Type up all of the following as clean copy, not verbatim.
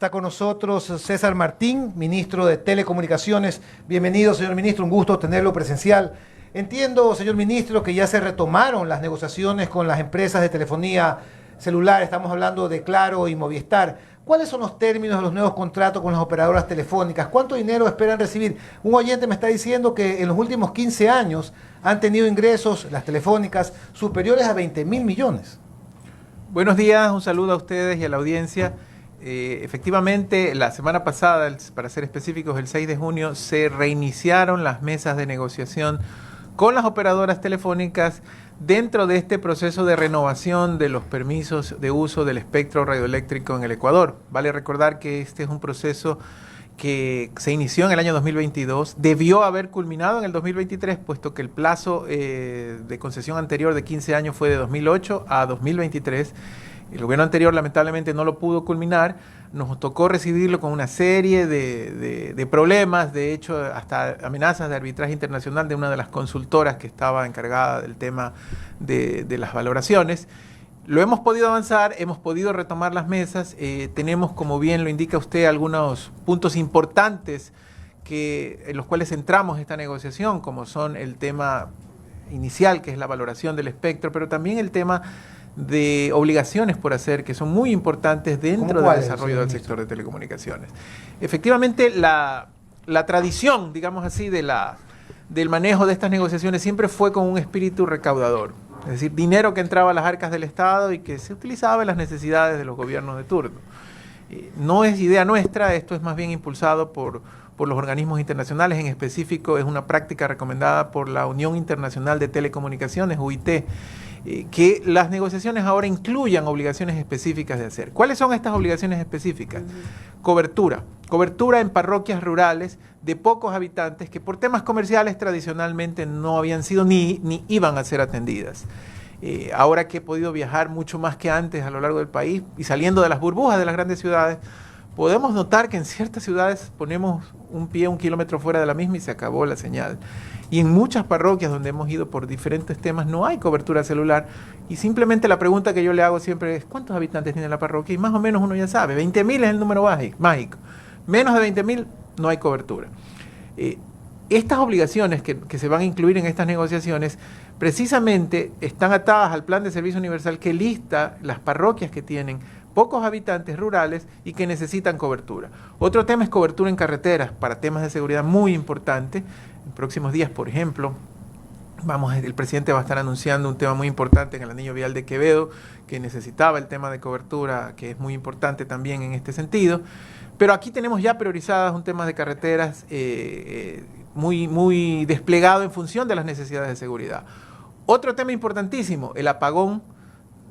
Está con nosotros César Martín, ministro de Telecomunicaciones. Bienvenido, señor ministro, un gusto tenerlo presencial. Entiendo, señor ministro, que ya se retomaron las negociaciones con las empresas de telefonía celular. Estamos hablando de Claro y Movistar. ¿Cuáles son los términos de los nuevos contratos con las operadoras telefónicas? ¿Cuánto dinero esperan recibir? Un oyente me está diciendo que en los últimos 15 años han tenido ingresos, las telefónicas, superiores a 20.000 millones. Buenos días, un saludo a ustedes y a la audiencia. Efectivamente, la semana pasada, para ser específicos, el 6 de junio, se reiniciaron las mesas de negociación con las operadoras telefónicas dentro de este proceso de renovación de los permisos de uso del espectro radioeléctrico en el Ecuador. Vale recordar que este es un proceso que se inició en el año 2022, debió haber culminado en el 2023, puesto que el plazo de concesión anterior de 15 años fue de 2008 a 2023. El gobierno anterior lamentablemente no lo pudo culminar, nos tocó recibirlo con una serie de problemas, de hecho hasta amenazas de arbitraje internacional de una de las consultoras que estaba encargada del tema de las valoraciones. Lo hemos podido avanzar, hemos podido retomar las mesas, tenemos, como bien lo indica usted, algunos puntos importantes en los cuales centramos esta negociación, como son el tema inicial, que es la valoración del espectro, pero también el tema de obligaciones por hacer, que son muy importantes dentro del desarrollo del sector de telecomunicaciones. Efectivamente, la tradición, digamos así, del manejo de estas negociaciones siempre fue con un espíritu recaudador. Es decir, dinero que entraba a las arcas del Estado y que se utilizaba en las necesidades de los gobiernos de turno. No es idea nuestra, esto es más bien impulsado por los organismos internacionales, en específico es una práctica recomendada por la Unión Internacional de Telecomunicaciones, UIT, que las negociaciones ahora incluyan obligaciones específicas de hacer. ¿Cuáles son estas obligaciones específicas? Cobertura en parroquias rurales de pocos habitantes que por temas comerciales tradicionalmente no habían sido ni iban a ser atendidas. Ahora que he podido viajar mucho más que antes a lo largo del país y saliendo de las burbujas de las grandes ciudades, podemos notar que en ciertas ciudades ponemos un pie 1 kilómetro fuera de la misma y se acabó la señal. Y en muchas parroquias donde hemos ido por diferentes temas no hay cobertura celular y simplemente la pregunta que yo le hago siempre es ¿cuántos habitantes tiene la parroquia? Y más o menos uno ya sabe, 20.000 es el número mágico. Menos de 20.000 no hay cobertura. Estas obligaciones que se van a incluir en estas negociaciones precisamente están atadas al Plan de Servicio Universal que lista las parroquias que tienen pocos habitantes rurales y que necesitan cobertura. Otro tema es cobertura en carreteras para temas de seguridad muy importante. En próximos días, por ejemplo, el presidente va a estar anunciando un tema muy importante en el anillo vial de Quevedo, que necesitaba el tema de cobertura, que es muy importante también en este sentido. Pero aquí tenemos ya priorizadas un tema de carreteras muy desplegado en función de las necesidades de seguridad. Otro tema importantísimo, el apagón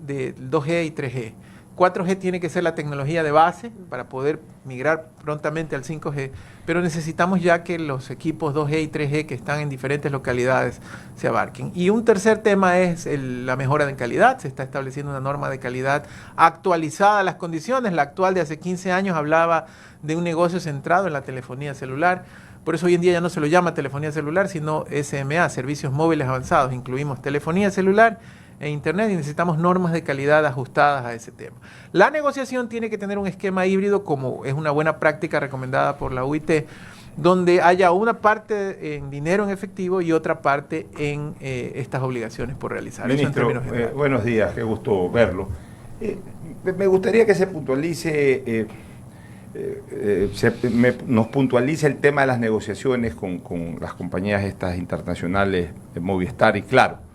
de 2G y 3G. 4G tiene que ser la tecnología de base para poder migrar prontamente al 5G, pero necesitamos ya que los equipos 2G y 3G que están en diferentes localidades se abarquen. Y un tercer tema es la mejora de calidad. Se está estableciendo una norma de calidad actualizada a las condiciones. La actual de hace 15 años hablaba de un negocio centrado en la telefonía celular. Por eso hoy en día ya no se lo llama telefonía celular, sino SMA, servicios móviles avanzados. Incluimos telefonía celular e Internet y necesitamos normas de calidad ajustadas a ese tema. La negociación tiene que tener un esquema híbrido, como es una buena práctica recomendada por la UIT, donde haya una parte en dinero en efectivo y otra parte en estas obligaciones por realizar. Ministro, buenos días, qué gusto verlo. Me gustaría que se puntualice, nos puntualice el tema de las negociaciones con las compañías estas internacionales, Movistar y Claro.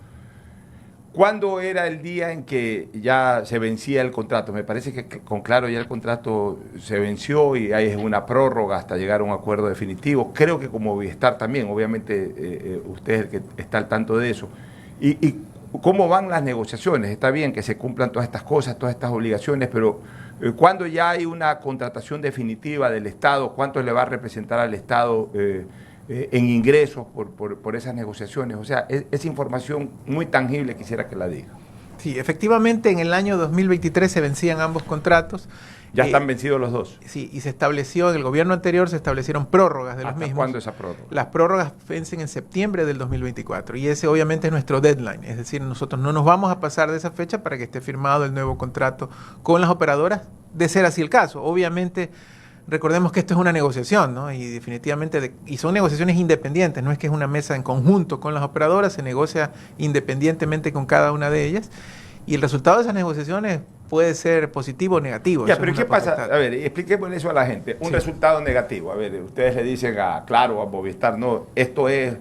¿Cuándo era el día en que ya se vencía el contrato? Me parece que con Claro ya el contrato se venció y hay una prórroga hasta llegar a un acuerdo definitivo. Creo que con Movistar también, obviamente usted es el que está al tanto de eso. ¿Y cómo van las negociaciones? Está bien que se cumplan todas estas cosas, todas estas obligaciones, pero ¿cuándo ya hay una contratación definitiva del Estado? ¿Cuánto le va a representar al Estado en ingresos por esas negociaciones? O sea, es información muy tangible, quisiera que la diga. Sí, efectivamente en el año 2023 se vencían ambos contratos. Ya están vencidos los dos. Sí, y se estableció, en el gobierno anterior se establecieron prórrogas de los mismos. ¿Cuándo esa prórroga? Las prórrogas vencen en septiembre del 2024 y ese obviamente es nuestro deadline, es decir, nosotros no nos vamos a pasar de esa fecha para que esté firmado el nuevo contrato con las operadoras, de ser así el caso. Obviamente, recordemos que esto es una negociación, ¿no? Y definitivamente, y son negociaciones independientes, no es que es una mesa en conjunto con las operadoras, se negocia independientemente con cada una de ellas y el resultado de esas negociaciones puede ser positivo o negativo. Ya, pero ¿qué pasa? A ver, expliquemos eso a la gente. Un resultado negativo. A ver, ustedes le dicen a Claro, a Movistar, no, esto es,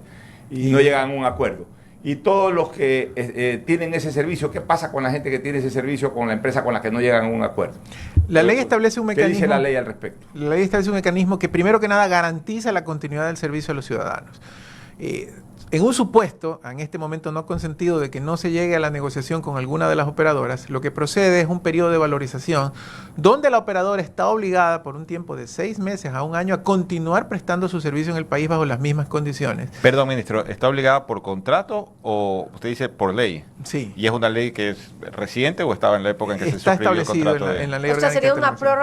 y no llegan a un acuerdo. Y todos los que tienen ese servicio, ¿qué pasa con la gente que tiene ese servicio con la empresa con la que no llegan a un acuerdo? La ley establece un mecanismo. ¿Qué dice la ley al respecto? La ley establece un mecanismo que primero que nada garantiza la continuidad del servicio a los ciudadanos. En un supuesto, en este momento no consentido, de que no se llegue a la negociación con alguna de las operadoras, lo que procede es un periodo de valorización donde la operadora está obligada por un tiempo de 6 meses a un año a continuar prestando su servicio en el país bajo las mismas condiciones. Perdón, ministro, ¿está obligada por contrato o usted dice por ley? Sí. ¿Y es una ley que es reciente o estaba en la época en que se está suscribió el establecido contrato? en la ley o sea, orgánica sería de una televisión.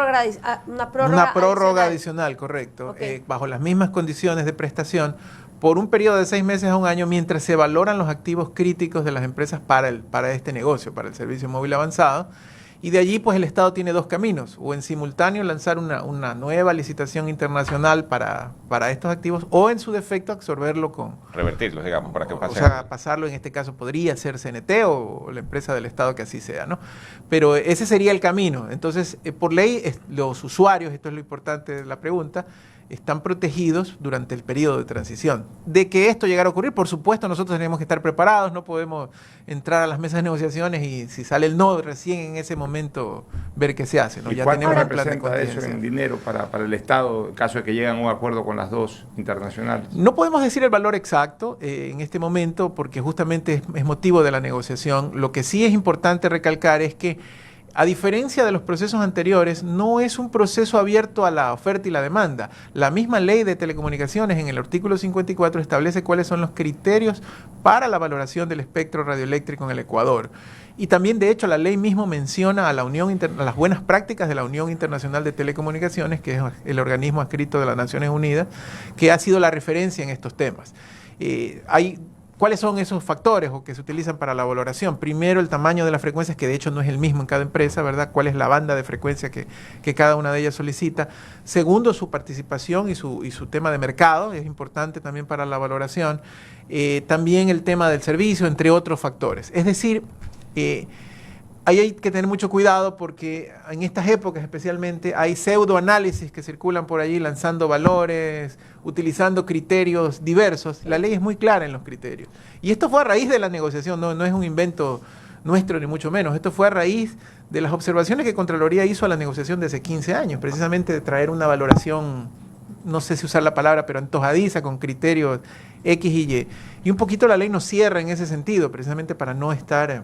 prórroga, Una prórroga adicional, correcto, Okay. Bajo las mismas condiciones de prestación por un periodo de 6 meses a un año mientras se valoran los activos críticos de las empresas para este negocio, para el servicio móvil avanzado. Y de allí, pues, el Estado tiene dos caminos: o en simultáneo lanzar una nueva licitación internacional para estos activos, o en su defecto absorberlo con... Revertirlos, digamos, para que pase. O sea, pasarlo, en este caso podría ser CNT o la empresa del Estado que así sea, ¿no? Pero ese sería el camino. Entonces, por ley, los usuarios, esto es lo importante de la pregunta, están protegidos durante el periodo de transición. De que esto llegara a ocurrir, por supuesto, nosotros tenemos que estar preparados, no podemos entrar a las mesas de negociaciones y si sale el no, recién en ese momento ver qué se hace, ¿no? ¿Y ya cuánto tenemos un plan de representa eso contingencia. en dinero para el Estado en caso de que lleguen a un acuerdo con las dos internacionales? No podemos decir el valor exacto en este momento porque justamente es motivo de la negociación. Lo que sí es importante recalcar es que, a diferencia de los procesos anteriores, no es un proceso abierto a la oferta y la demanda. La misma ley de telecomunicaciones en el artículo 54 establece cuáles son los criterios para la valoración del espectro radioeléctrico en el Ecuador. Y también, de hecho, la ley mismo menciona a las buenas prácticas de la Unión Internacional de Telecomunicaciones, que es el organismo adscrito de las Naciones Unidas, que ha sido la referencia en estos temas. ¿Cuáles son esos factores o que se utilizan para la valoración? Primero, el tamaño de las frecuencias, que de hecho no es el mismo en cada empresa, ¿verdad? ¿Cuál es la banda de frecuencia que cada una de ellas solicita? Segundo, su participación y su tema de mercado, es importante también para la valoración. También el tema del servicio, entre otros factores. Es decir, ahí hay que tener mucho cuidado porque en estas épocas especialmente hay pseudoanálisis que circulan por allí lanzando valores, utilizando criterios diversos. La ley es muy clara en los criterios. Y esto fue a raíz de la negociación, no es un invento nuestro ni mucho menos. Esto fue a raíz de las observaciones que Contraloría hizo a la negociación de hace 15 años, precisamente de traer una valoración, no sé si usar la palabra, pero antojadiza con criterios X y Y. Y un poquito la ley nos cierra en ese sentido, precisamente para no estar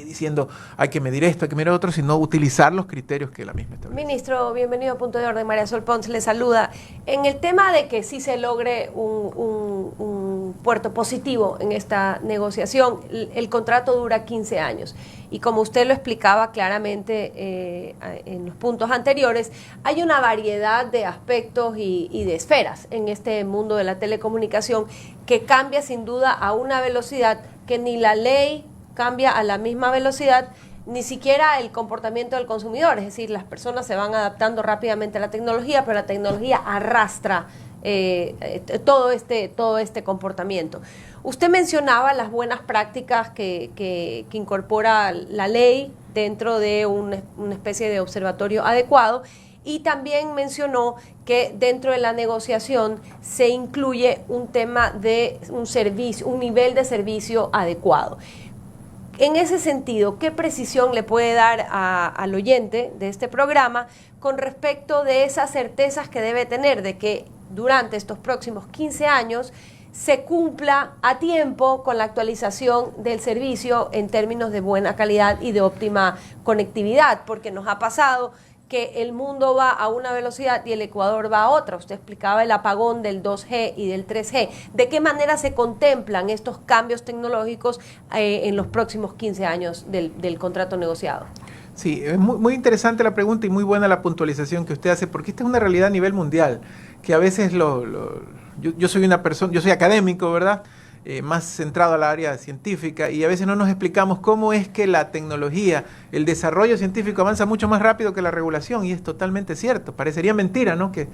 diciendo hay que medir esto, hay que medir otro, sino utilizar los criterios que la misma establece. Ministro, bienvenido a Punto de Orden. María Sol Pons le saluda. En el tema de que sí se logre un puerto positivo en esta negociación, el contrato dura 15 años. Y como usted lo explicaba claramente en los puntos anteriores, hay una variedad de aspectos y de esferas en este mundo de la telecomunicación que cambia sin duda a una velocidad que ni la ley cambia a la misma velocidad, ni siquiera el comportamiento del consumidor. Es decir, las personas se van adaptando rápidamente a la tecnología, pero la tecnología arrastra todo este comportamiento. Usted mencionaba las buenas prácticas que incorpora la ley dentro de una especie de observatorio adecuado, y también mencionó que dentro de la negociación se incluye un tema de un nivel de servicio adecuado. En ese sentido, ¿qué precisión le puede dar al oyente de este programa con respecto de esas certezas que debe tener de que durante estos próximos 15 años se cumpla a tiempo con la actualización del servicio en términos de buena calidad y de óptima conectividad? Porque nos ha pasado que el mundo va a una velocidad y el Ecuador va a otra. Usted explicaba el apagón del 2G y del 3G. ¿De qué manera se contemplan estos cambios tecnológicos en los próximos 15 años del contrato negociado? Sí, es muy interesante la pregunta y muy buena la puntualización que usted hace, porque esta es una realidad a nivel mundial, que a veces yo soy una persona, yo soy académico, ¿verdad? Más centrado al área científica, y a veces no nos explicamos cómo es que la tecnología, el desarrollo científico avanza mucho más rápido que la regulación, y es totalmente cierto. Parecería mentira, ¿no? Que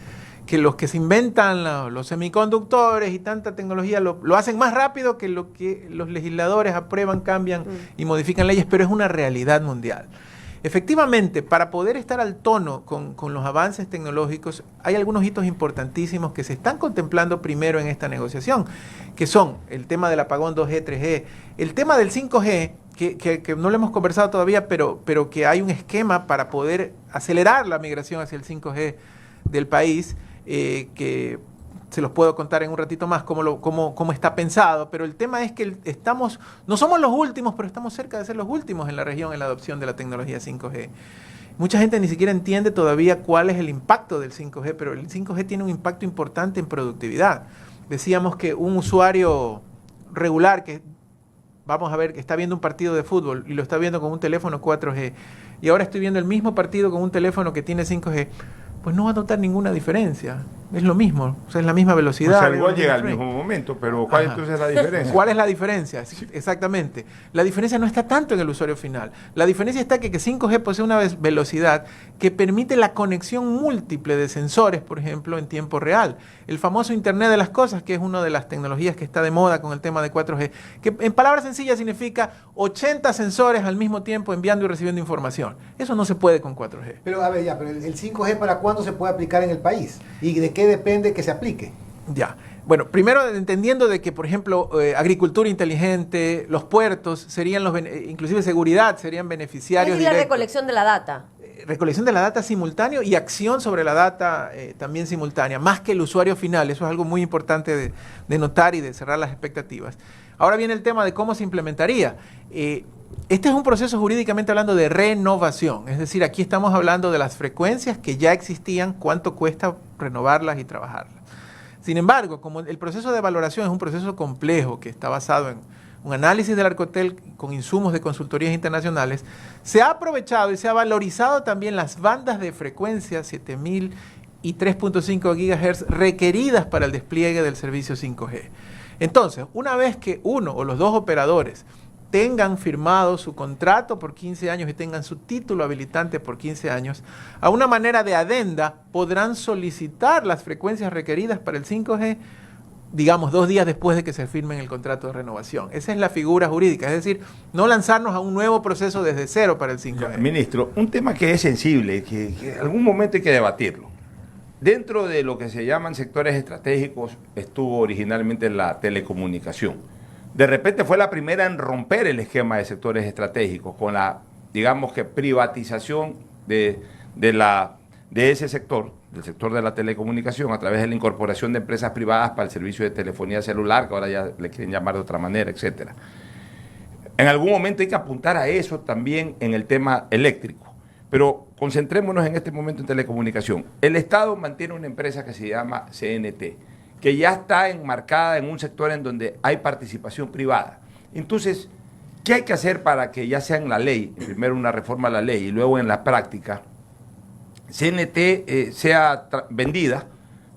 los que se inventan los semiconductores y tanta tecnología lo hacen más rápido que lo que los legisladores aprueban, cambian y modifican leyes, pero es una realidad mundial. Efectivamente, para poder estar al tono con los avances tecnológicos, hay algunos hitos importantísimos que se están contemplando primero en esta negociación, que son el tema del apagón 2G, 3G, el tema del 5G, que no lo hemos conversado todavía, pero que hay un esquema para poder acelerar la migración hacia el 5G del país, que se los puedo contar en un ratito más cómo está pensado, pero el tema es que no somos los últimos, pero estamos cerca de ser los últimos en la región en la adopción de la tecnología 5G. Mucha gente ni siquiera entiende todavía cuál es el impacto del 5G, pero el 5G tiene un impacto importante en productividad. Decíamos que un usuario regular que, vamos a ver, que está viendo un partido de fútbol y lo está viendo con un teléfono 4G, y ahora estoy viendo el mismo partido con un teléfono que tiene 5G, pues no va a notar ninguna diferencia. Es lo mismo, o sea, es la misma velocidad. O sea, igual llega al mismo momento, pero ¿cuál entonces es la diferencia? ¿Cuál es la diferencia? Exactamente. La diferencia no está tanto en el usuario final. La diferencia está que 5G posee una velocidad que permite la conexión múltiple de sensores, por ejemplo, en tiempo real. El famoso Internet de las Cosas, que es una de las tecnologías que está de moda con el tema de 4G, que en palabras sencillas significa 80 sensores al mismo tiempo enviando y recibiendo información. Eso no se puede con 4G. Pero a ver, pero el 5G, ¿para cuándo se puede aplicar en el país? ¿Y de qué depende que se aplique? Ya. Bueno, primero entendiendo de que, por ejemplo, agricultura inteligente, los puertos serían inclusive seguridad serían beneficiarios. Y la recolección de la data. Recolección de la data simultáneo y acción sobre la data también simultánea, más que el usuario final. Eso es algo muy importante de notar y de cerrar las expectativas. Ahora viene el tema de cómo se implementaría. Este es un proceso jurídicamente hablando de renovación, es decir, aquí estamos hablando de las frecuencias que ya existían, cuánto cuesta renovarlas y trabajarlas. Sin embargo, como el proceso de valoración es un proceso complejo que está basado en un análisis del Arcotel con insumos de consultorías internacionales, se ha aprovechado y se ha valorizado también las bandas de frecuencia 7000 y 3.5 GHz requeridas para el despliegue del servicio 5G. Entonces, una vez que uno o los dos operadores tengan firmado su contrato por 15 años y tengan su título habilitante por 15 años, a una manera de adenda podrán solicitar las frecuencias requeridas para el 5G, digamos, 2 días después de que se firmen el contrato de renovación. Esa es la figura jurídica, es decir, no lanzarnos a un nuevo proceso desde cero para el 5G. Ya, ministro, un tema que es sensible, que en algún momento hay que debatirlo. Dentro de lo que se llaman sectores estratégicos estuvo originalmente la telecomunicación. De repente fue la primera en romper el esquema de sectores estratégicos con la, digamos que, privatización de ese sector, del sector de la telecomunicación, a través de la incorporación de empresas privadas para el servicio de telefonía celular, que ahora ya le quieren llamar de otra manera, etcétera. En algún momento hay que apuntar a eso también en el tema eléctrico. Pero concentrémonos en este momento en telecomunicación. El Estado mantiene una empresa que se llama CNT, que ya está enmarcada en un sector en donde hay participación privada. Entonces, ¿qué hay que hacer para que ya sea en la ley, primero una reforma a la ley y luego en la práctica, CNT sea vendida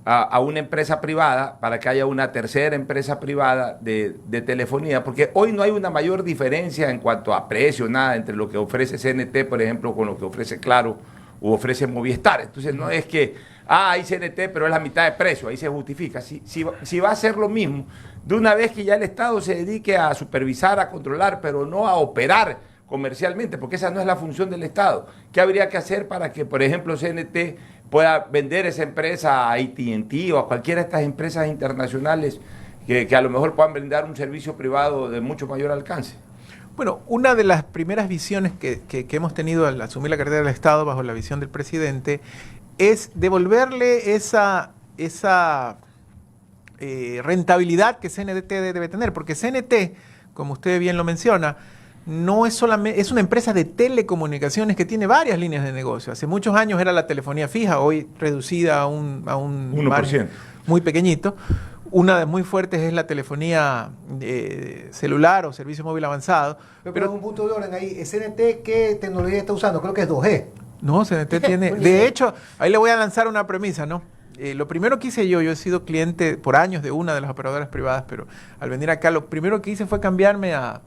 a una empresa privada para que haya una tercera empresa privada de telefonía? Porque hoy no hay una mayor diferencia en cuanto a precio, nada, entre lo que ofrece CNT, por ejemplo, con lo que ofrece Claro o ofrece Movistar. Entonces no es que hay CNT, pero es la mitad de precio, ahí se justifica. Si va a ser lo mismo, de una vez que ya el Estado se dedique a supervisar, a controlar, pero no a operar comercialmente, porque esa no es la función del Estado. ¿Qué habría que hacer para que, por ejemplo, CNT pueda vender esa empresa a AT&T o a cualquiera de estas empresas internacionales que a lo mejor puedan brindar un servicio privado de mucho mayor alcance? Bueno, una de las primeras visiones que hemos tenido al asumir la cartera del Estado bajo la visión del presidente es devolverle esa rentabilidad que CNT debe tener, porque CNT, como usted bien lo menciona, no es solamente, es una empresa de telecomunicaciones que tiene varias líneas de negocio. Hace muchos años era la telefonía fija, hoy reducida a un 1%. muy pequeñito. Una de muy fuertes es la telefonía celular o servicio móvil avanzado. Pero un punto de orden ahí, ¿CNT qué tecnología está usando? Creo que es 2G. No, CNT tiene... De hecho, ahí le voy a lanzar una premisa, ¿no? Lo primero que hice yo he sido cliente por años de una de las operadoras privadas, pero al venir acá lo primero que hice fue cambiarme a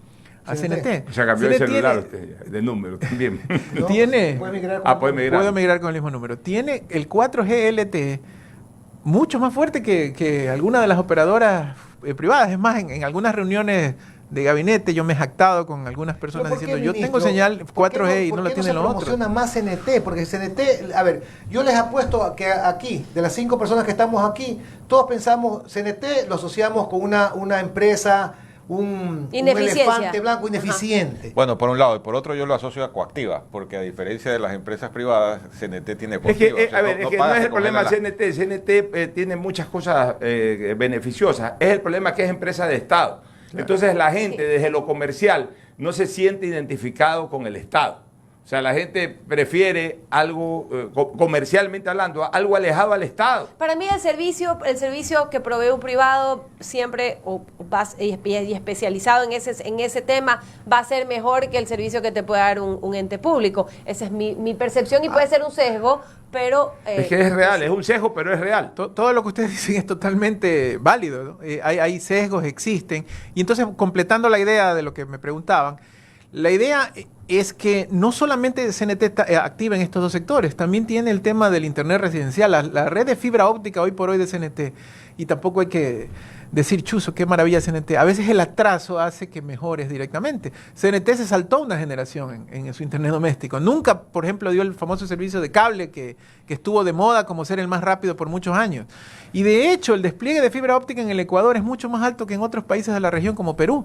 CNT. O sea, cambió de CNT celular usted, de número también. ¿No? Tiene... ¿Puede migrar con puede migrar. Puedo migrar con el mismo número. Tiene el 4G LTE mucho más fuerte que alguna de las operadoras privadas. Es más, en algunas reuniones de gabinete yo me he jactado con algunas personas diciendo, yo tengo señal 4G y no la tienen los otros. ¿Por qué no se promociona más CNT? Porque CNT, a ver, yo les apuesto a que aquí, de las 5 personas que estamos aquí, todos pensamos CNT, lo asociamos con una empresa, un elefante blanco ineficiente. Bueno, por un lado, y por otro yo lo asocio a Coactiva, porque a diferencia de las empresas privadas, CNT tiene Es Coactiva. que, O sea, a ver, es que no es el problema CNT. CNT tiene muchas cosas beneficiosas. Es el problema que es empresa de Estado. Claro. Entonces la gente desde lo comercial no se siente identificado con el Estado. O sea, la gente prefiere algo, comercialmente hablando, algo alejado al Estado. Para mí el servicio que provee un privado siempre, y especializado en ese tema, va a ser mejor que el servicio que te puede dar un ente público. Esa es mi percepción y puede ser un sesgo, pero... es que es real, es un sesgo, pero es real. Todo lo que ustedes dicen es totalmente válido, ¿no? Hay sesgos, existen. Y entonces, completando la idea de lo que me preguntaban, la idea es que no solamente CNT está activa en estos dos sectores, también tiene el tema del internet residencial, la red de fibra óptica hoy por hoy de CNT, y tampoco hay que decir, chuzo, qué maravilla CNT. A veces el atraso hace que mejores directamente. CNT se saltó una generación en su internet doméstico. Nunca, por ejemplo, dio el famoso servicio de cable que estuvo de moda como ser el más rápido por muchos años. Y de hecho, el despliegue de fibra óptica en el Ecuador es mucho más alto que en otros países de la región como Perú.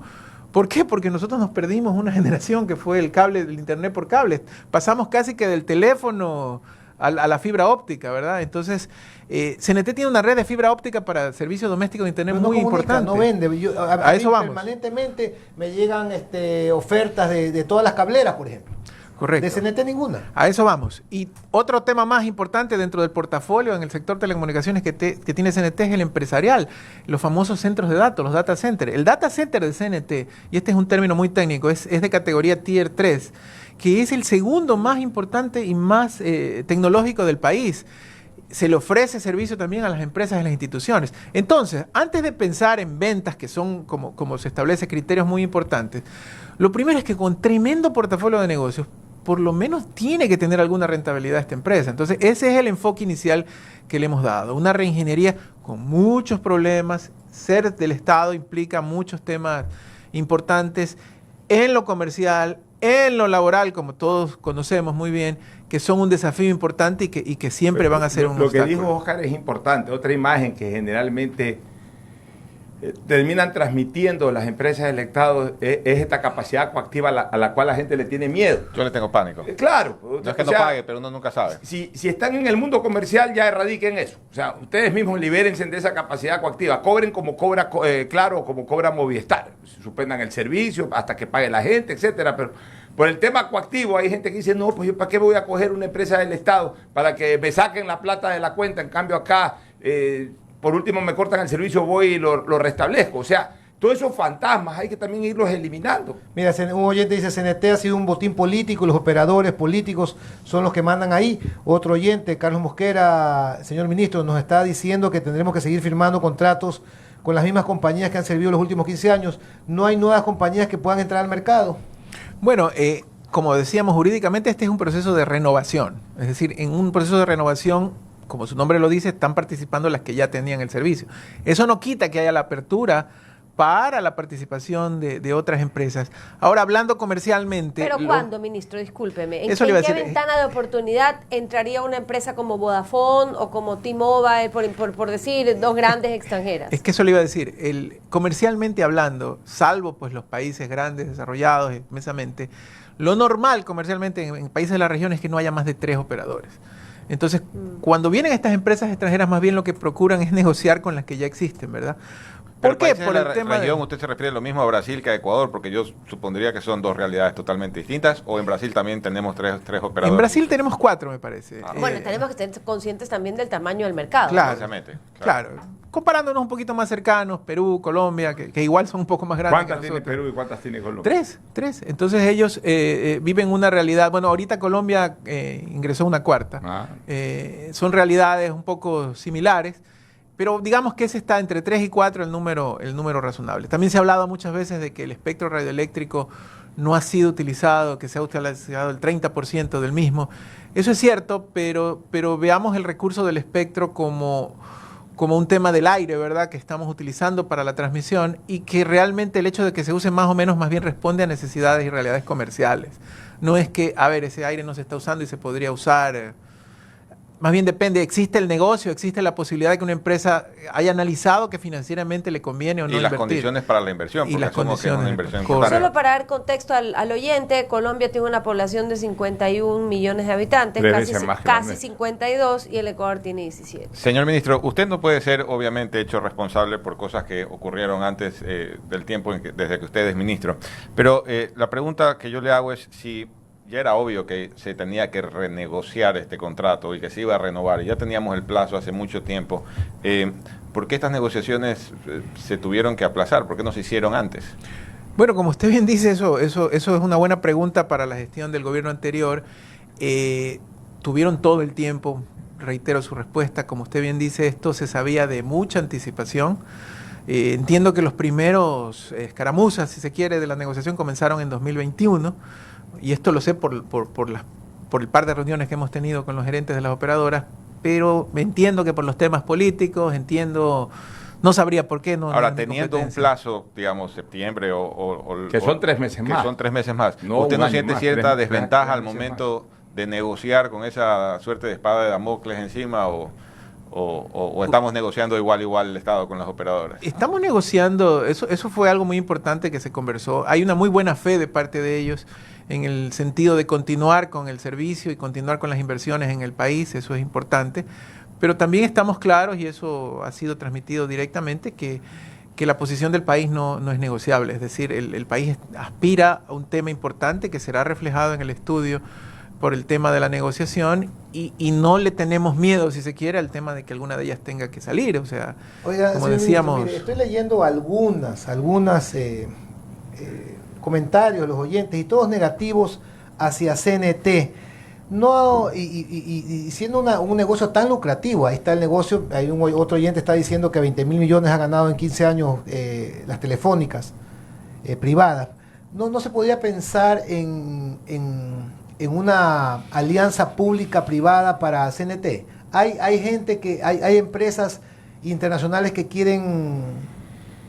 ¿Por qué? Porque nosotros nos perdimos una generación que fue el cable, del internet por cable. Pasamos casi que del teléfono a la fibra óptica, ¿verdad? Entonces, CNT tiene una red de fibra óptica para servicios domésticos de internet muy importante. No vende. A eso vamos. Permanentemente me llegan ofertas de todas las cableras, por ejemplo. Correcto. De CNT ninguna. A eso vamos. Y otro tema más importante dentro del portafolio en el sector telecomunicaciones que tiene CNT es el empresarial, los famosos centros de datos, los data centers. El data center de CNT, y este es un término muy técnico, es de categoría Tier 3, que es el segundo más importante y más tecnológico del país. Se le ofrece servicio también a las empresas y a las instituciones. Entonces, antes de pensar en ventas, que son, como se establece, criterios muy importantes, lo primero es que con tremendo portafolio de negocios, por lo menos tiene que tener alguna rentabilidad esta empresa. Entonces, ese es el enfoque inicial que le hemos dado. Una reingeniería con muchos problemas. Ser del Estado implica muchos temas importantes en lo comercial, en lo laboral, como todos conocemos muy bien, que son un desafío importante y que siempre van a ser un obstáculo. Lo que dijo Oscar es importante. Otra imagen que generalmente terminan transmitiendo las empresas del Estado es esta capacidad coactiva a la cual la gente le tiene miedo. Yo le tengo pánico. Claro. No es que no pague, pero uno nunca sabe. Si están en el mundo comercial, ya erradiquen eso. O sea, ustedes mismos libérense de esa capacidad coactiva. Cobren como cobra Claro o como cobra Movistar. Suspendan el servicio hasta que pague la gente, etcétera. Pero por el tema coactivo hay gente que dice, no, pues yo para qué voy a coger una empresa del Estado para que me saquen la plata de la cuenta. En cambio acá... por último me cortan el servicio, voy y lo restablezco. O sea, todos esos fantasmas hay que también irlos eliminando. Mira, un oyente dice, CNT ha sido un botín político, los operadores políticos son los que mandan ahí. Otro oyente, Carlos Mosquera, señor ministro, nos está diciendo que tendremos que seguir firmando contratos con las mismas compañías que han servido los últimos 15 años. ¿No hay nuevas compañías que puedan entrar al mercado? Bueno, como decíamos, jurídicamente este es un proceso de renovación. Es decir, en un proceso de renovación, como su nombre lo dice, están participando las que ya tenían el servicio. Eso no quita que haya la apertura para la participación de otras empresas. Ahora, hablando comercialmente... ¿Pero cuándo, ministro? Discúlpeme. ¿En qué ventana de oportunidad entraría una empresa como Vodafone o como T-Mobile, por decir, dos grandes extranjeras? Es que eso le iba a decir. Comercialmente hablando, salvo pues los países grandes, desarrollados inmensamente, lo normal comercialmente en países de la región es que no haya más de 3 operadores. Entonces, cuando vienen estas empresas extranjeras, más bien lo que procuran es negociar con las que ya existen, ¿verdad? ¿Por qué? Por Por el tema región, ¿usted se refiere lo mismo a Brasil que a Ecuador? Porque yo supondría que son dos realidades totalmente distintas. ¿O en Brasil también tenemos tres operadores? En Brasil tenemos 4, me parece. Bueno, tenemos que ser conscientes también del tamaño del mercado. Claro. Precisamente, Claro. Comparándonos un poquito más cercanos, Perú, Colombia, que igual son un poco más grandes que ¿Cuántas tiene nosotros. Perú y cuántas tiene Colombia? Tres. Entonces ellos viven una realidad. Bueno, ahorita Colombia ingresó una cuarta. Ah. Son realidades un poco similares, pero digamos que ese está entre 3 y 4 el número razonable. También se ha hablado muchas veces de que el espectro radioeléctrico no ha sido utilizado, que se ha utilizado el 30% del mismo. Eso es cierto, pero veamos el recurso del espectro como un tema del aire, ¿verdad?, que estamos utilizando para la transmisión y que realmente el hecho de que se use más o menos más bien responde a necesidades y realidades comerciales. No es que, ese aire no se está usando y se podría usar. Más bien depende, existe el negocio, existe la posibilidad de que una empresa haya analizado que financieramente le conviene o no y las invertir. Condiciones para la inversión, Y porque las asumo que es una condiciones, inversión correcto. importante. Solo para dar contexto al oyente, Colombia tiene una población de 51 millones de habitantes, Tres casi, veces más que la casi nuestra. 52, y el Ecuador tiene 17. Señor ministro, usted no puede ser obviamente hecho responsable por cosas que ocurrieron antes del tiempo desde que usted es ministro, pero la pregunta que yo le hago es si ya era obvio que se tenía que renegociar este contrato y que se iba a renovar, y ya teníamos el plazo hace mucho tiempo. ¿Por qué estas negociaciones se tuvieron que aplazar? ¿Por qué no se hicieron antes? Bueno, como usted bien dice, eso es una buena pregunta para la gestión del gobierno anterior. Tuvieron todo el tiempo, reitero su respuesta, como usted bien dice, esto se sabía de mucha anticipación. Entiendo que los primeros escaramuzas, si se quiere, de la negociación comenzaron en 2021, y esto lo sé por el par de reuniones que hemos tenido con los gerentes de las operadoras, pero entiendo que por los temas políticos, no sabría por qué. Ahora, no es mi teniendo un competencia. plazo, digamos, septiembre Que son 3 meses que más. son 3 meses más. No, ¿Usted un no año siente más, cierta tres desventaja al meses momento de negociar con esa suerte de espada de Damocles encima o estamos negociando igual el Estado con las operadoras? Estamos negociando, eso fue algo muy importante que se conversó. Hay una muy buena fe de parte de ellos en el sentido de continuar con el servicio y continuar con las inversiones en el país, eso es importante. Pero también estamos claros, y eso ha sido transmitido directamente, que la posición del país no es negociable. Es decir, el país aspira a un tema importante que será reflejado en el estudio por el tema de la negociación y no le tenemos miedo, si se quiere, al tema de que alguna de ellas tenga que salir. O sea, Oiga, como señor decíamos... ministro, mire, estoy leyendo algunas comentarios de los oyentes y todos negativos hacia CNT. No, y siendo un negocio tan lucrativo, ahí está el negocio, hay otro oyente está diciendo que 20 mil millones ha ganado en 15 años las telefónicas privadas. No se podría pensar en una alianza pública-privada para CNT. Hay gente hay empresas internacionales que quieren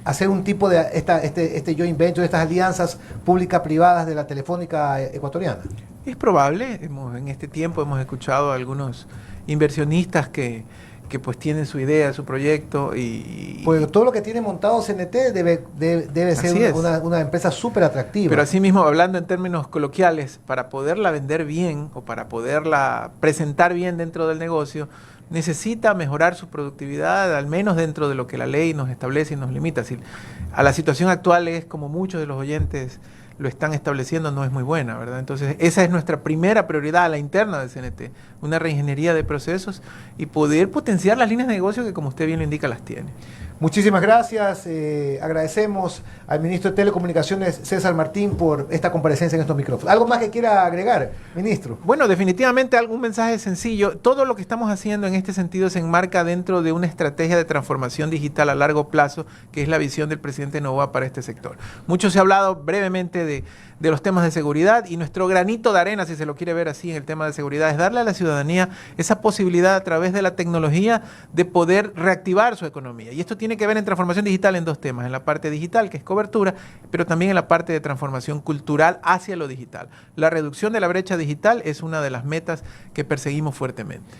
hacer un tipo de este joint venture, estas alianzas pública-privadas de la telefónica ecuatoriana. Es probable, en este tiempo hemos escuchado a algunos inversionistas que pues tienen su idea, su proyecto Porque todo lo que tiene montado CNT debe ser una empresa súper atractiva. Pero asimismo, hablando en términos coloquiales, para poderla vender bien o para poderla presentar bien dentro del negocio, necesita mejorar su productividad, al menos dentro de lo que la ley nos establece y nos limita. Si a la situación actual es como muchos de los oyentes lo están estableciendo, no es muy buena, ¿verdad? Entonces, esa es nuestra primera prioridad a la interna de CNT, una reingeniería de procesos y poder potenciar las líneas de negocio que, como usted bien lo indica, las tiene. Muchísimas gracias. Agradecemos al ministro de Telecomunicaciones, César Martín, por esta comparecencia en estos micrófonos. ¿Algo más que quiera agregar, ministro? Bueno, definitivamente algún mensaje sencillo. Todo lo que estamos haciendo en este sentido se enmarca dentro de una estrategia de transformación digital a largo plazo, que es la visión del presidente Noboa para este sector. Mucho se ha hablado brevemente de los temas de seguridad, y nuestro granito de arena, si se lo quiere ver así, en el tema de seguridad, es darle a la ciudadanía esa posibilidad a través de la tecnología de poder reactivar su economía. Y esto tiene que ver en transformación digital en dos temas: en la parte digital, que es cobertura, pero también en la parte de transformación cultural hacia lo digital. La reducción de la brecha digital es una de las metas que perseguimos fuertemente.